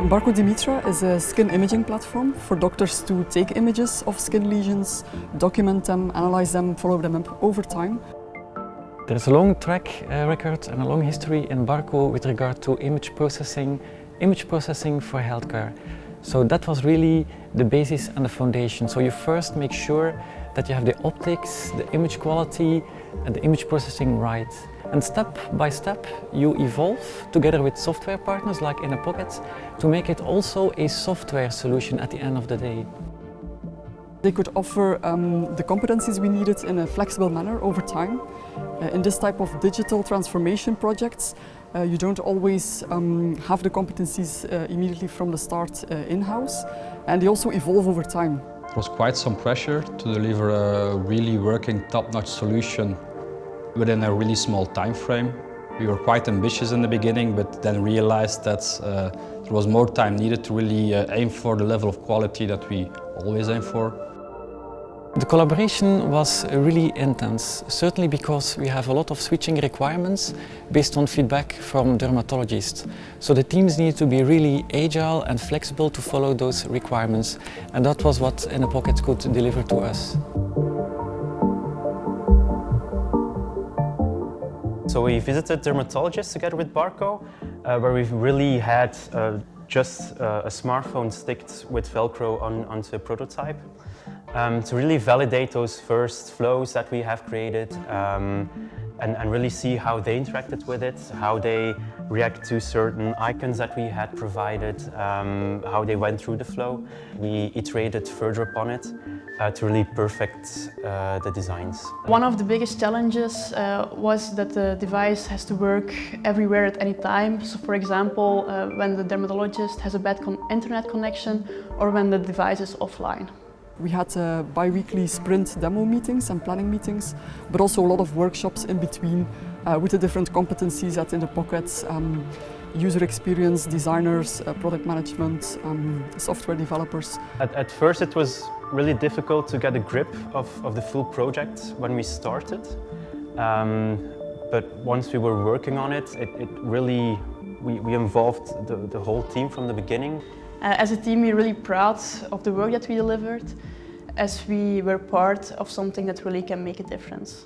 Barco Demetra is a skin imaging platform for doctors to take images of skin lesions, document them, analyze them, follow them up over time. There's a long track record and a long history in Barco with regard to image processing for healthcare. So that was really the basis and the foundation. So you first make sure that you have the optics, the image quality and the image processing right. And step by step you evolve together with software partners like In a Pocket to make it also a software solution at the end of the day. They could offer the competencies we needed in a flexible manner over time. In this type of digital transformation projects, you don't always have the competencies immediately from the start in-house, and they also evolve over time. It was quite some pressure to deliver a really working top-notch solution within a really small time frame. We were quite ambitious in the beginning, but then realized that there was more time needed to really aim for the level of quality that we always aim for. The collaboration was really intense, certainly because we have a lot of switching requirements based on feedback from dermatologists. So the teams need to be really agile and flexible to follow those requirements, and that was what In a Pocket could deliver to us. So we visited dermatologists together with Barco, where we've really had just a smartphone sticked with Velcro onto a prototype to really validate those first flows that we have created and really see how they interacted with it, how they react to certain icons that we had provided, how they went through the flow. We iterated further upon it to really perfect the designs. One of the biggest challenges was that the device has to work everywhere at any time. So for example, when the dermatologist has a bad internet connection or when the device is offline. We had bi-weekly sprint demo meetings and planning meetings, but also a lot of workshops in between with the different competencies at In a Pocket, user experience, designers, product management, software developers. At first it was really difficult to get a grip of the full project when we started, but once we were working on it, we involved the whole team from the beginning. As a team, we're really proud of the work that we delivered, as we were part of something that really can make a difference.